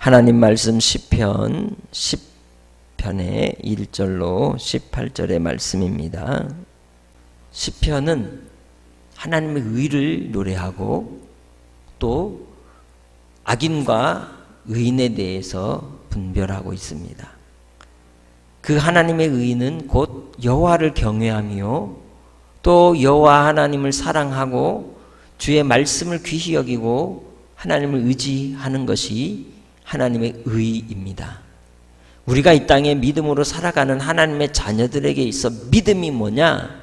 하나님 말씀 시편 10편의 1절로 18절의 말씀입니다. 시편은 하나님의 의를 노래하고 또 악인과 의인에 대해서 분별하고 있습니다. 그 하나님의 의는 곧 여호와를 경외하며 또 여호와 하나님을 사랑하고 주의 말씀을 귀히 여기고 하나님을 의지하는 것이 하나님의 의입니다. 우리가 이 땅에 믿음으로 살아가는 하나님의 자녀들에게 있어 믿음이 뭐냐?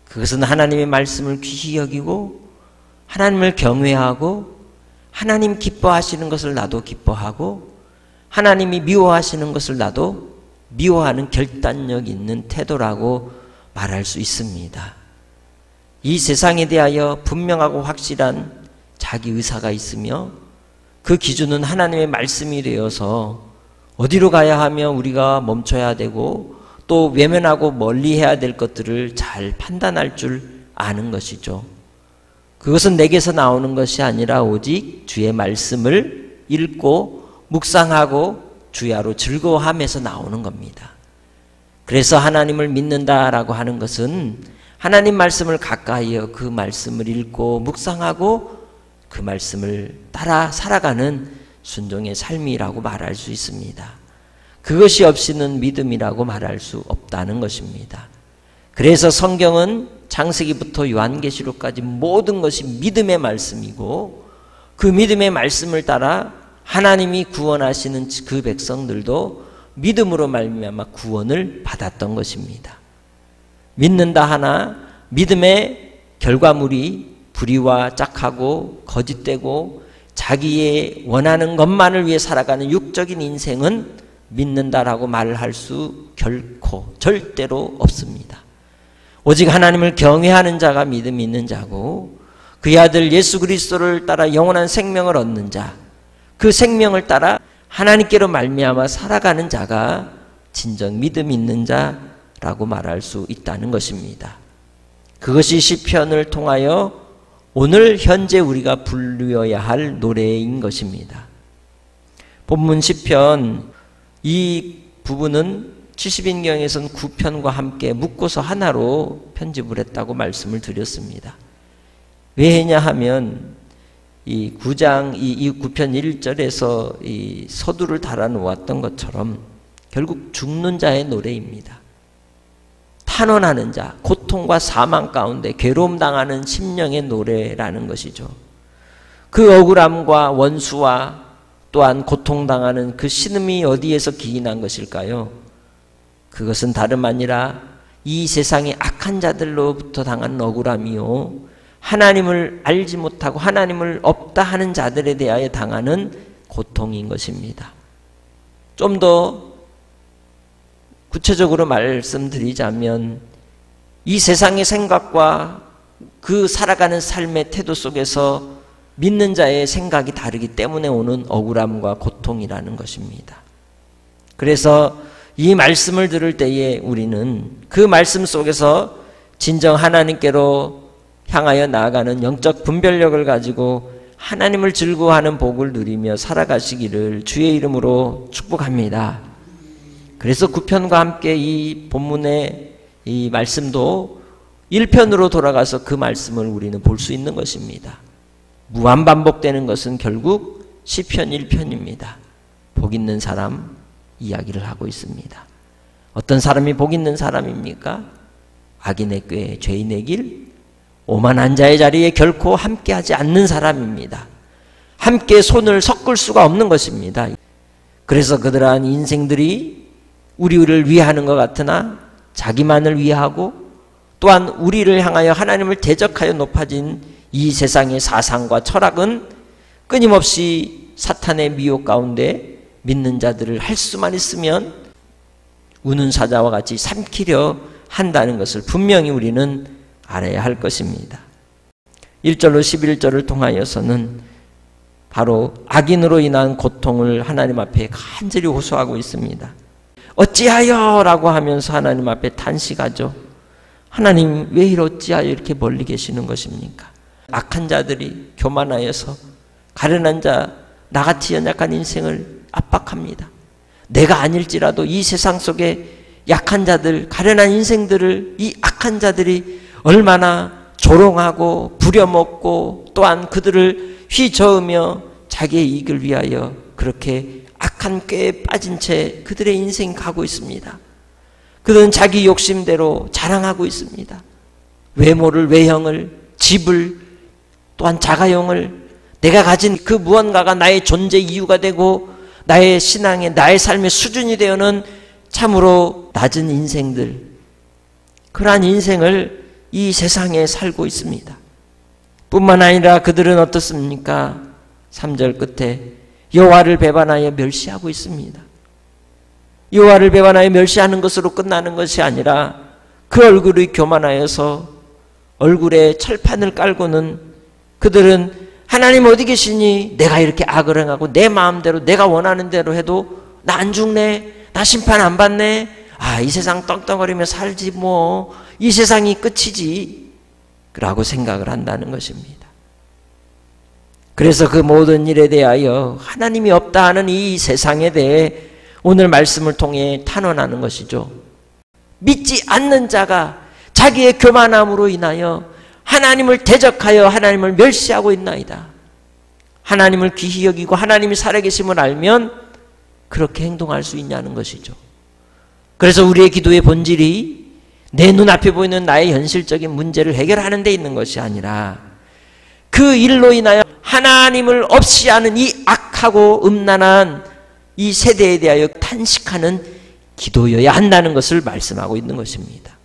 그것은 하나님의 말씀을 귀히 여기고 하나님을 경외하고 하나님 기뻐하시는 것을 나도 기뻐하고 하나님이 미워하시는 것을 나도 미워하는 결단력 있는 태도라고 말할 수 있습니다. 이 세상에 대하여 분명하고 확실한 자기 의사가 있으며 그 기준은 하나님의 말씀이 되어서 어디로 가야 하며 우리가 멈춰야 되고 또 외면하고 멀리해야 될 것들을 잘 판단할 줄 아는 것이죠. 그것은 내게서 나오는 것이 아니라 오직 주의 말씀을 읽고 묵상하고 주야로 즐거워하면서 나오는 겁니다. 그래서 하나님을 믿는다라고 하는 것은 하나님 말씀을 가까이여 그 말씀을 읽고 묵상하고 그 말씀을 따라 살아가는 순종의 삶이라고 말할 수 있습니다. 그것이 없이는 믿음이라고 말할 수 없다는 것입니다. 그래서 성경은 창세기부터 요한계시록까지 모든 것이 믿음의 말씀이고 그 믿음의 말씀을 따라 하나님이 구원하시는 그 백성들도 믿음으로 말미암아 구원을 받았던 것입니다. 믿는다 하나 믿음의 결과물이 불의와 짝하고 거짓되고 자기의 원하는 것만을 위해 살아가는 육적인 인생은 믿는다라고 말을 할 수 결코 절대로 없습니다. 오직 하나님을 경외하는 자가 믿음이 있는 자고 그의 아들 예수 그리스도를 따라 영원한 생명을 얻는 자, 그 생명을 따라 하나님께로 말미암아 살아가는 자가 진정 믿음 있는 자라고 말할 수 있다는 것입니다. 그것이 시편을 통하여 오늘 현재 우리가 부르어야 할 노래인 것입니다. 본문 시편 이 부분은 70인경에서는 9편과 함께 묶어서 하나로 편집을 했다고 말씀을 드렸습니다. 왜냐 하면 이 9장 이 9편 1절에서 이 서두를 달아놓았던 것처럼 결국 죽는 자의 노래입니다. 탄원하는 자, 고통과 사망 가운데 괴로움 당하는 심령의 노래라는 것이죠. 그 억울함과 원수와 또한 고통당하는 그 신음이 어디에서 기인한 것일까요? 그것은 다름 아니라 이 세상의 악한 자들로부터 당한 억울함이요 하나님을 알지 못하고 하나님을 없다 하는 자들에 대하여 당하는 고통인 것입니다. 좀 더 구체적으로 말씀드리자면 이 세상의 생각과 그 살아가는 삶의 태도 속에서 믿는 자의 생각이 다르기 때문에 오는 억울함과 고통이라는 것입니다. 그래서 이 말씀을 들을 때에 우리는 그 말씀 속에서 진정 하나님께로 향하여 나아가는 영적 분별력을 가지고 하나님을 즐거워하는 복을 누리며 살아가시기를 주의 이름으로 축복합니다. 그래서 9편과 함께 이 본문의 이 말씀도 1편으로 돌아가서 그 말씀을 우리는 볼 수 있는 것입니다. 무한반복되는 것은 결국 시편 1편입니다. 복 있는 사람 이야기를 하고 있습니다. 어떤 사람이 복 있는 사람입니까? 악인의 꾀, 죄인의 길, 오만한 자의 자리에 결코 함께하지 않는 사람입니다. 함께 손을 섞을 수가 없는 것입니다. 그래서 그들한 인생들이 우리를 위하는 것 같으나 자기만을 위하고 또한 우리를 향하여 하나님을 대적하여 높아진 이 세상의 사상과 철학은 끊임없이 사탄의 미혹 가운데 믿는 자들을 할 수만 있으면 우는 사자와 같이 삼키려 한다는 것을 분명히 우리는 알아야 할 것입니다. 1절로 11절을 통하여서는 바로 악인으로 인한 고통을 하나님 앞에 간절히 호소하고 있습니다. 어찌하여 라고 하면서 하나님 앞에 탄식하죠. 하나님 왜 어찌하여 이렇게 멀리 계시는 것입니까? 악한 자들이 교만하여서 가련한 자, 나같이 연약한 인생을 압박합니다. 내가 아닐지라도 이 세상 속에 약한 자들, 가련한 인생들을 이 악한 자들이 얼마나 조롱하고 부려먹고 또한 그들을 휘저으며 자기의 이익을 위하여 그렇게 악한 꾀에 빠진 채 그들의 인생이 가고 있습니다. 그들은 자기 욕심대로 자랑하고 있습니다. 외모를, 외형을, 집을, 또한 자가용을, 내가 가진 그 무언가가 나의 존재 이유가 되고 나의 신앙의, 나의 삶의 수준이 되어는 참으로 낮은 인생들, 그러한 인생을 이 세상에 살고 있습니다. 뿐만 아니라 그들은 어떻습니까? 3절 끝에 여호와를 배반하여 멸시하고 있습니다. 여호와를 배반하여 멸시하는 것으로 끝나는 것이 아니라 그 얼굴이 교만하여서 얼굴에 철판을 깔고는 그들은 하나님 어디 계시니? 내가 이렇게 악을 행하고 내 마음대로 내가 원하는 대로 해도 나 안 죽네? 나 심판 안 받네? 아, 이 세상 떵떵거리며 살지 뭐. 이 세상이 끝이지. 라고 생각을 한다는 것입니다. 그래서 그 모든 일에 대하여 하나님이 없다 하는 이 세상에 대해 오늘 말씀을 통해 탄원하는 것이죠. 믿지 않는 자가 자기의 교만함으로 인하여 하나님을 대적하여 하나님을 멸시하고 있나이다. 하나님을 귀히 여기고 하나님이 살아계심을 알면 그렇게 행동할 수 있냐는 것이죠. 그래서 우리의 기도의 본질이 내 눈앞에 보이는 나의 현실적인 문제를 해결하는 데 있는 것이 아니라 그 일로 인하여 하나님을 없이 하는 이 악하고 음란한 이 세대에 대하여 탄식하는 기도여야 한다는 것을 말씀하고 있는 것입니다.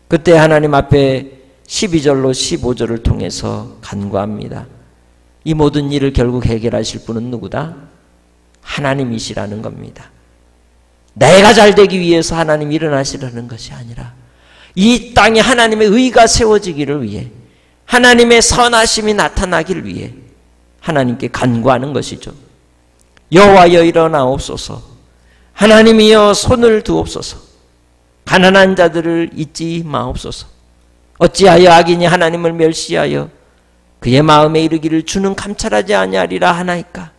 그때 하나님 앞에 12절로 15절을 통해서 간구합니다. 이 모든 일을 결국 해결하실 분은 누구다? 하나님이시라는 겁니다. 내가 잘 되기 위해서 하나님 일어나시려는 것이 아니라 이 땅에 하나님의 의가 세워지기를 위해 하나님의 선하심이 나타나기를 위해 하나님께 간구하는 것이죠. 여호와여 일어나옵소서. 하나님이여 손을 두옵소서. 가난한 자들을 잊지 마옵소서. 어찌하여 악인이 하나님을 멸시하여 그의 마음에 이르기를 주는 감찰하지 아니하리라 하나이까.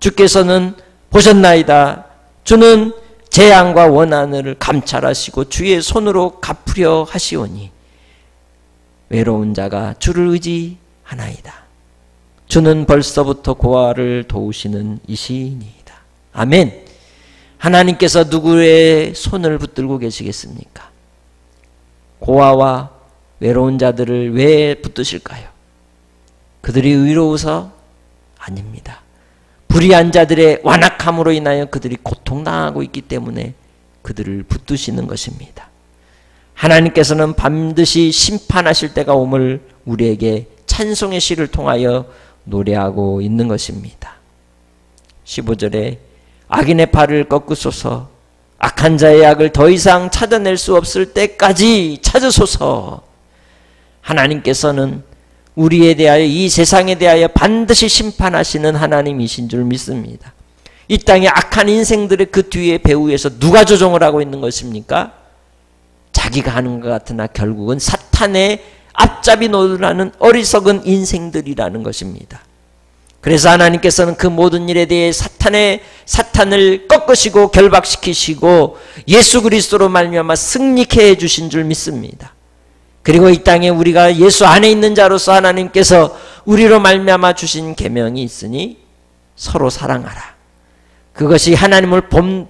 주께서는 보셨나이다. 주는 재앙과 원한을 감찰하시고 주의 손으로 갚으려 하시오니 외로운 자가 주를 의지하나이다. 주는 벌써부터 고아를 도우시는 이시니이다. 아멘. 하나님께서 누구의 손을 붙들고 계시겠습니까? 고아와 외로운 자들을 왜 붙드실까요? 그들이 의로워서? 아닙니다. 불의한 자들의 완악함으로 인하여 그들이 고통당하고 있기 때문에 그들을 붙드시는 것입니다. 하나님께서는 반드시 심판하실 때가 옴을 우리에게 찬송의 시를 통하여 노래하고 있는 것입니다. 15절에 악인의 팔을 꺾으소서. 악한 자의 악을 더 이상 찾아낼 수 없을 때까지 찾으소서. 하나님께서는 우리에 대하여 이 세상에 대하여 반드시 심판하시는 하나님이신 줄 믿습니다. 이 땅의 악한 인생들의 그 뒤에 배후에서 누가 조종을 하고 있는 것입니까? 자기가 하는 것 같으나 결국은 사탄의 앞잡이 노릇하는 어리석은 인생들이라는 것입니다. 그래서 하나님께서는 그 모든 일에 대해 사탄을 꺾으시고 결박시키시고 예수 그리스도로 말미암아 승리케 해주신 줄 믿습니다. 그리고 이 땅에 우리가 예수 안에 있는 자로서 하나님께서 우리로 말미암아 주신 계명이 있으니 서로 사랑하라. 그것이 하나님을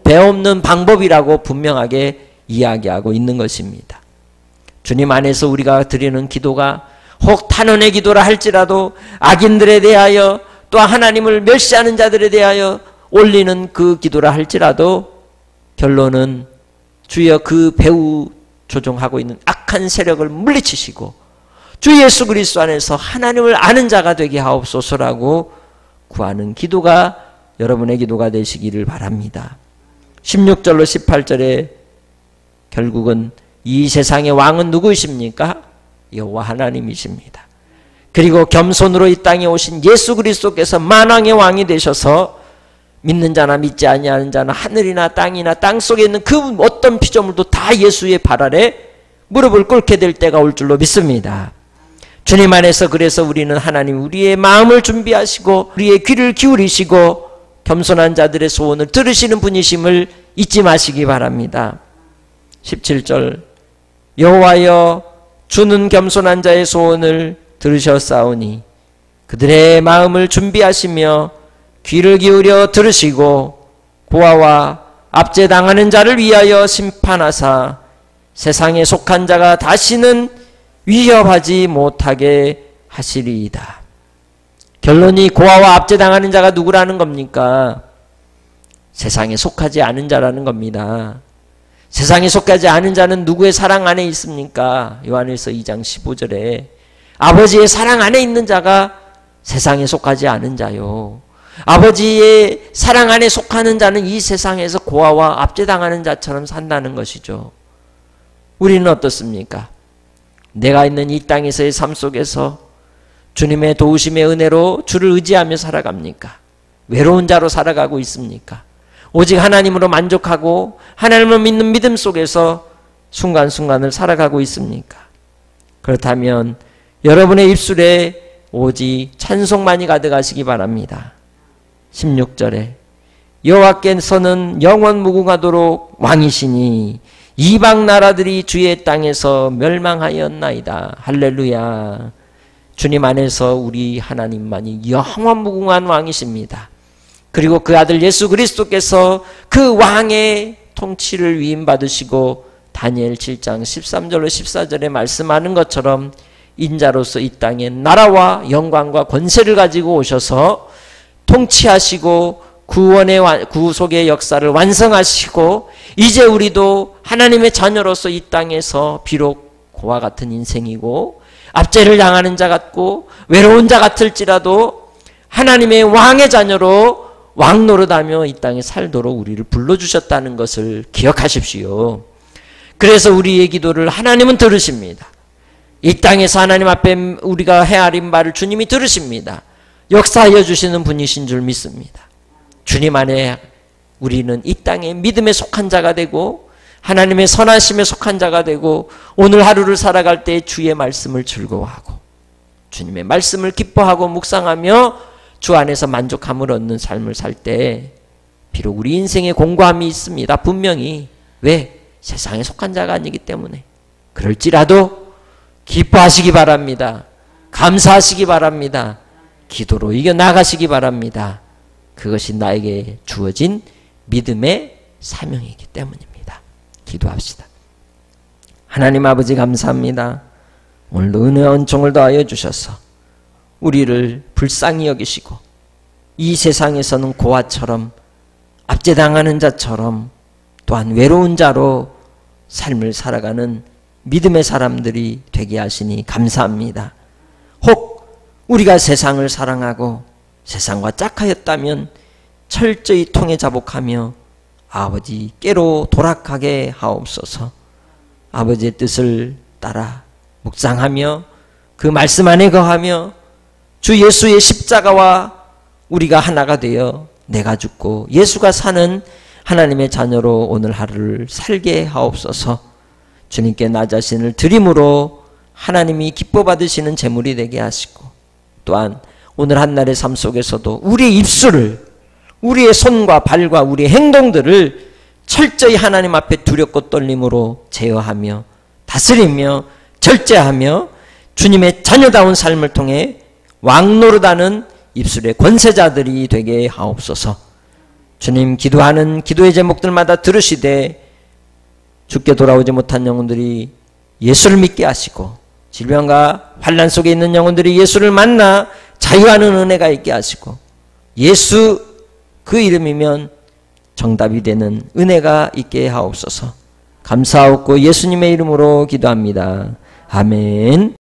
배없는 방법이라고 분명하게 이야기하고 있는 것입니다. 주님 안에서 우리가 드리는 기도가 혹 탄원의 기도라 할지라도 악인들에 대하여 또 하나님을 멸시하는 자들에 대하여 올리는 그 기도라 할지라도 결론은 주여 그 배후 조종하고 있는 악한 세력을 물리치시고 주 예수 그리스도 안에서 하나님을 아는 자가 되게 하옵소서라고 구하는 기도가 여러분의 기도가 되시기를 바랍니다. 16절로 18절에 결국은 이 세상의 왕은 누구이십니까? 여호와 하나님이십니다. 그리고 겸손으로 이 땅에 오신 예수 그리스도께서 만왕의 왕이 되셔서 믿는 자나 믿지 아니하는 자나 하늘이나 땅이나 땅속에 있는 그 어떤 피조물도 다 예수의 발 아래 무릎을 꿇게 될 때가 올 줄로 믿습니다. 주님 안에서 그래서 우리는 하나님 우리의 마음을 준비하시고 우리의 귀를 기울이시고 겸손한 자들의 소원을 들으시는 분이심을 잊지 마시기 바랍니다. 17절 여호와여 주는 겸손한 자의 소원을 들으셨사오니 그들의 마음을 준비하시며 귀를 기울여 들으시고 고아와 압제당하는 자를 위하여 심판하사 세상에 속한 자가 다시는 위협하지 못하게 하시리이다. 결론이 고아와 압제당하는 자가 누구라는 겁니까? 세상에 속하지 않은 자라는 겁니다. 세상에 속하지 않은 자는 누구의 사랑 안에 있습니까? 요한일서 2장 15절에 아버지의 사랑 안에 있는 자가 세상에 속하지 않은 자요. 아버지의 사랑 안에 속하는 자는 이 세상에서 고아와 압제당하는 자처럼 산다는 것이죠. 우리는 어떻습니까? 내가 있는 이 땅에서의 삶 속에서 주님의 도우심의 은혜로 주를 의지하며 살아갑니까? 외로운 자로 살아가고 있습니까? 오직 하나님으로 만족하고 하나님을 믿는 믿음 속에서 순간순간을 살아가고 있습니까? 그렇다면 여러분의 입술에 오직 찬송만이 가득하시기 바랍니다. 16절에 여호와께서는 영원 무궁하도록 왕이시니 이방 나라들이 주의 땅에서 멸망하였나이다. 할렐루야. 주님 안에서 우리 하나님만이 영원 무궁한 왕이십니다. 그리고 그 아들 예수 그리스도께서 그 왕의 통치를 위임받으시고 다니엘 7장 13절로 14절에 말씀하는 것처럼 인자로서 이 땅에 나라와 영광과 권세를 가지고 오셔서 통치하시고 구원의 구속의 역사를 완성하시고 이제 우리도 하나님의 자녀로서 이 땅에서 비록 고와 같은 인생이고 압제를 당하는 자 같고 외로운 자 같을지라도 하나님의 왕의 자녀로 왕 노릇하며 이 땅에 살도록 우리를 불러주셨다는 것을 기억하십시오. 그래서 우리의 기도를 하나님은 들으십니다. 이 땅에서 하나님 앞에 우리가 헤아린 바를 주님이 들으십니다. 역사하여 주시는 분이신 줄 믿습니다. 주님 안에 우리는 이 땅에 믿음에 속한 자가 되고 하나님의 선하심에 속한 자가 되고 오늘 하루를 살아갈 때 주의 말씀을 즐거워하고 주님의 말씀을 기뻐하고 묵상하며 주 안에서 만족함을 얻는 삶을 살 때 비록 우리 인생에 공고함이 있습니다. 분명히. 왜? 세상에 속한 자가 아니기 때문에. 그럴지라도 기뻐하시기 바랍니다. 감사하시기 바랍니다. 기도로 이겨나가시기 바랍니다. 그것이 나에게 주어진 믿음의 사명이기 때문입니다. 기도합시다. 하나님 아버지 감사합니다. 오늘도 은혜와 은총을 더하여 주셔서 우리를 불쌍히 여기시고 이 세상에서는 고아처럼 압제당하는 자처럼 또한 외로운 자로 삶을 살아가는 믿음의 사람들이 되게 하시니 감사합니다. 혹 우리가 세상을 사랑하고 세상과 짝하였다면 철저히 통해 자복하며 아버지께로 돌아가게 하옵소서. 아버지의 뜻을 따라 묵상하며 그 말씀 안에 거하며 주 예수의 십자가와 우리가 하나가 되어 내가 죽고 예수가 사는 하나님의 자녀로 오늘 하루를 살게 하옵소서. 주님께 나 자신을 드림으로 하나님이 기뻐 받으시는 제물이 되게 하시고 또한 오늘 한날의 삶 속에서도 우리의 입술을 우리의 손과 발과 우리의 행동들을 철저히 하나님 앞에 두렵고 떨림으로 제어하며 다스리며 절제하며 주님의 자녀다운 삶을 통해 왕노릇하는 입술의 권세자들이 되게 하옵소서. 주님 기도하는 기도의 제목들마다 들으시되 죽게 돌아오지 못한 영혼들이 예수를 믿게 하시고 질병과 환난 속에 있는 영혼들이 예수를 만나 자유하는 은혜가 있게 하시고 예수 그 이름이면 정답이 되는 은혜가 있게 하옵소서. 감사하옵고 예수님의 이름으로 기도합니다. 아멘.